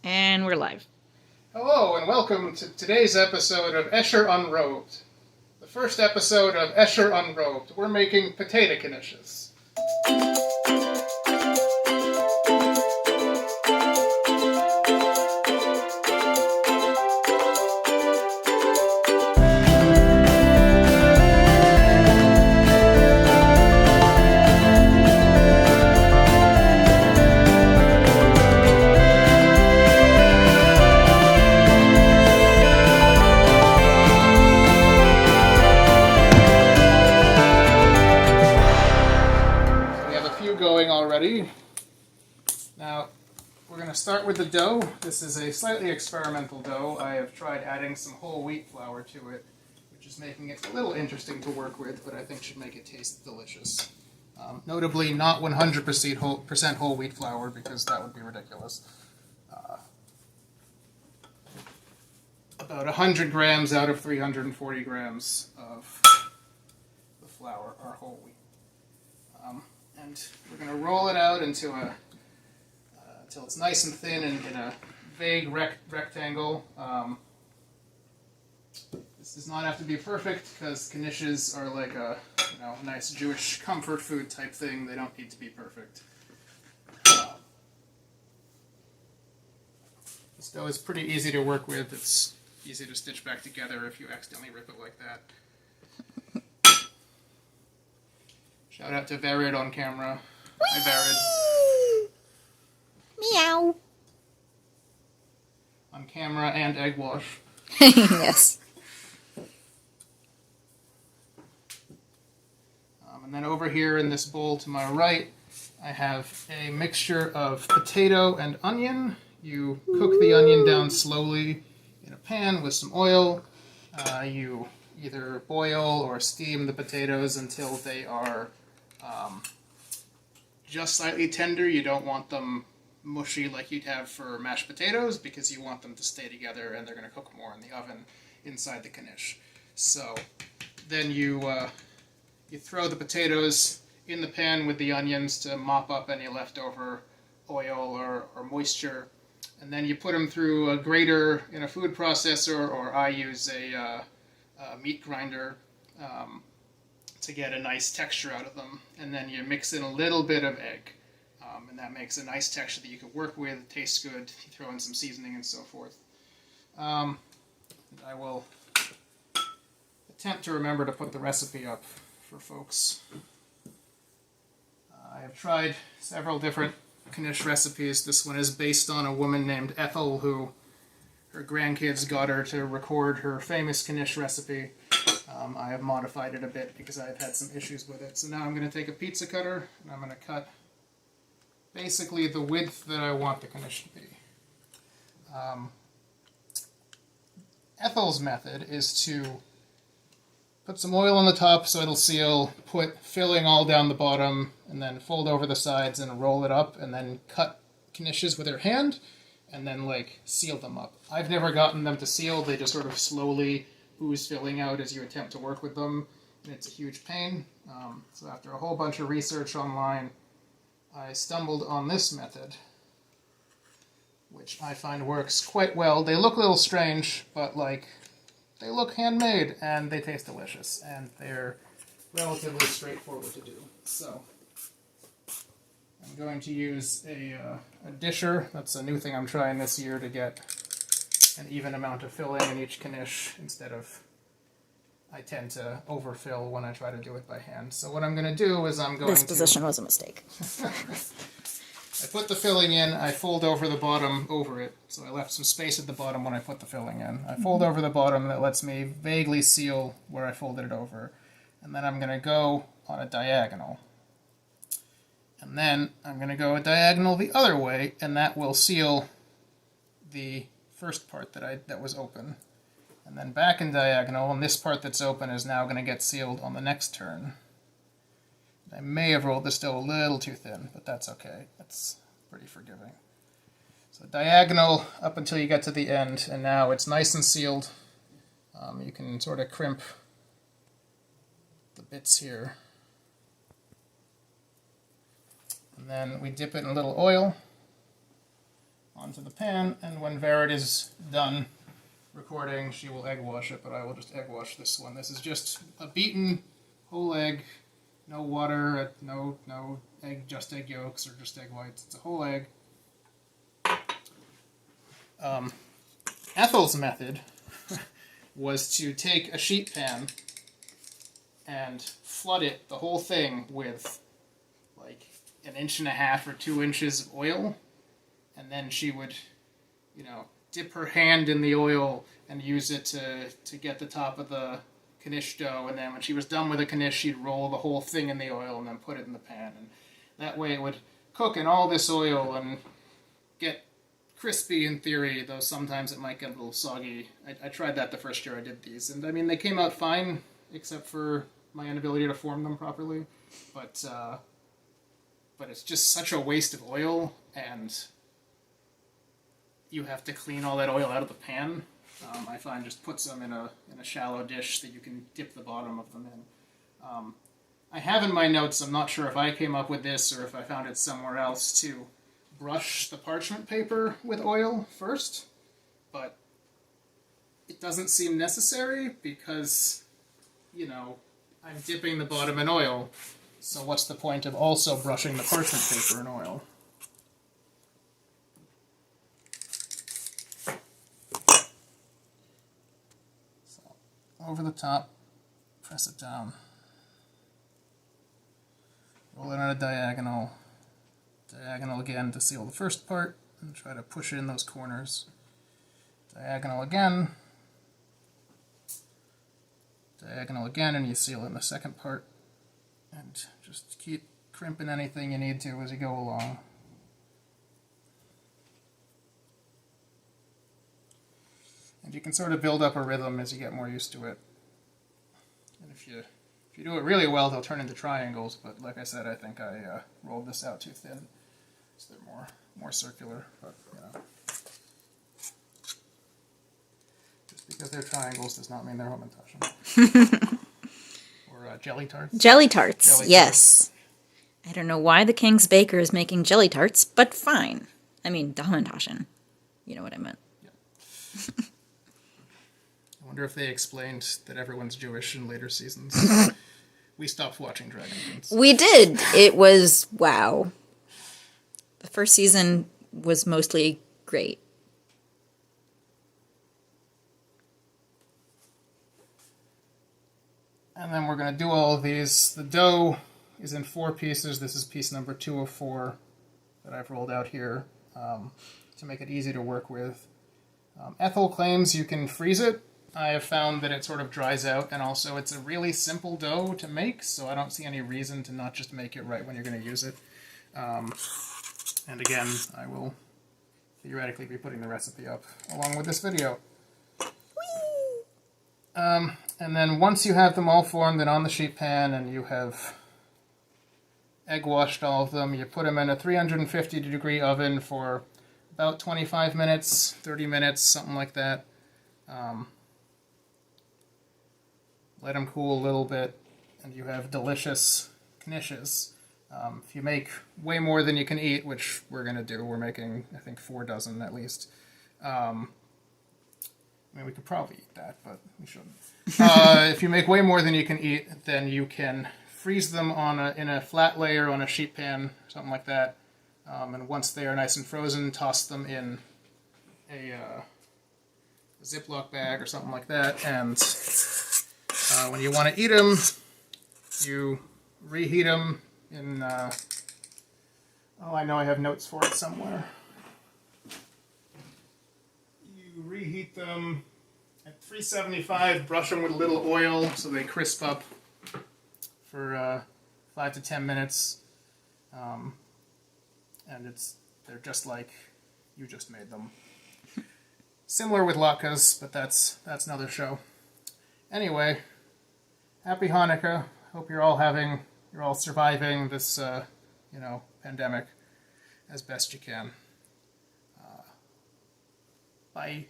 And we're live. Hello, and welcome to today's episode of Esher Unrobed. The first episode of Esher Unrobed. We're making potato knishes. Going already. Now, we're going to start with the dough. This is a slightly experimental dough. I have tried adding some whole wheat flour to it, which is making it a little interesting to work with, but I think should make it taste delicious. Notably, not 100% whole wheat flour, because that would be ridiculous. About 100 grams out of 340 grams of the flour are whole wheat. And we're going to roll it out into until it's nice and thin and in a vague rectangle. This does not have to be perfect because knishes are like a nice Jewish comfort food type thing. They don't need to be perfect. This dough is pretty easy to work with. It's easy to stitch back together if you accidentally rip it like that. Shout out to Verid on camera. Hi, Verid. Meow. On camera and egg wash. Yes. And then over here in this bowl to my right, I have a mixture of potato and onion. You cook the onion down slowly in a pan with some oil. You either boil or steam the potatoes until they are just slightly tender. You don't want them mushy like you'd have for mashed potatoes because you want them to stay together and they're going to cook more in the oven inside the knish. So then you throw the potatoes in the pan with the onions to mop up any leftover oil or moisture, and then you put them through a grater in a food processor, or I use a meat grinder to get a nice texture out of them. And then you mix in a little bit of egg, and that makes a nice texture that you can work with. It tastes good. You throw in some seasoning and so forth. I will attempt to remember to put the recipe up for folks. I have tried several different knish recipes. This one is based on a woman named Ethel who her grandkids got her to record her famous knish recipe. I have modified it a bit because I've had some issues with it. So now I'm going to take a pizza cutter and I'm going to cut basically the width that I want the knish to be. Ethel's method is to put some oil on the top so it'll seal, put filling all down the bottom, and then fold over the sides and roll it up, and then cut knishes with her hand, and then seal them up. I've never gotten them to seal. They just sort of slowly ooze filling out as you attempt to work with them, and it's a huge pain. So after a whole bunch of research online, I stumbled on this method, which I find works quite well. They look a little strange, but they look handmade, and they taste delicious, and they're relatively straightforward to do. So I'm going to use a disher. That's a new thing I'm trying this year to get an even amount of filling in each knish instead of, I tend to overfill when I try to do it by hand. So what I'm going to do is This position was a mistake. I put the filling in, I fold over the bottom over it, so I left some space at the bottom when I put the filling in. I fold over the bottom, and that lets me vaguely seal where I folded it over. And then I'm going to go on a diagonal. And then I'm going to go a diagonal the other way, and that will seal the first part that was open. And then back in diagonal, and this part that's open is now going to get sealed on the next turn. I may have rolled this dough a little too thin, but that's okay. It's pretty forgiving. So diagonal up until you get to the end, and now it's nice and sealed. You can sort of crimp the bits here. And then we dip it in a little oil onto the pan, and when Verit is done recording, she will egg wash it, but I will just egg wash this one. This is just a beaten whole egg, no water, no egg, just egg yolks or just egg whites. It's a whole egg. Ethel's method was to take a sheet pan and flood it, the whole thing, with like 1.5 or 2 inches of oil, and then she would, dip her hand in the oil and use it to get the top of the knish dough, and then when she was done with the knish, she'd roll the whole thing in the oil and then put it in the pan, and that way it would cook in all this oil and get crispy in theory, though sometimes it might get a little soggy. I tried that the first year I did these, and I mean, they came out fine, except for my inability to form them properly, but it's just such a waste of oil, and you have to clean all that oil out of the pan. I find just put some in a shallow dish that you can dip the bottom of them in. I have in my notes, I'm not sure if I came up with this or if I found it somewhere else, to brush the parchment paper with oil first, but it doesn't seem necessary because, I'm dipping the bottom in oil, so what's the point of also brushing the parchment paper in oil? So, over the top, press it down. Roll it on a diagonal again to seal the first part, and try to push it in those corners. Diagonal again, and you seal it in the second part, and just keep crimping anything you need to as you go along. And you can sort of build up a rhythm as you get more used to it. And if you do it really well, they'll turn into triangles, but like I said, I think I rolled this out too thin, so they're more circular, but just because they're triangles does not mean they're Hamantaschen. Or jelly tarts. Jelly tarts, yes. I don't know why the King's Baker is making jelly tarts, but fine. I mean, Hamantaschen. You know what I meant. Yep. I wonder if they explained that everyone's Jewish in later seasons. We stopped watching Dragon Prince. We did. It was, wow. The first season was mostly great. And then we're going to do all of these. The dough is in 4 pieces. This is piece number 2 of 4 that I've rolled out here to make it easy to work with. Ethel claims you can freeze it. I have found that it sort of dries out, and also it's a really simple dough to make, so I don't see any reason to not just make it right when you're going to use it. And again, I will theoretically be putting the recipe up along with this video. And then once you have them all formed and on the sheet pan and you have egg washed all of them, you put them in a 350 degree oven for about 25 minutes, 30 minutes, something like that. Let them cool a little bit, and you have delicious knishes. If you make way more than you can eat, which we're going to do, we're making, I think, 4 dozen at least. I mean, we could probably eat that, but we shouldn't. If you make way more than you can eat, then you can freeze them in a flat layer on a sheet pan, something like that. And once they are nice and frozen, toss them in a Ziploc bag or something like that. And when you want to eat them, you reheat them in... oh, I know I have notes for it somewhere. You reheat them at 375, brush them with a little oil so they crisp up for 5 to 10 minutes. And they're just like you just made them. Similar with latkes, but that's another show. Anyway, happy Hanukkah. Hope you're all surviving this, pandemic as best you can. Bye.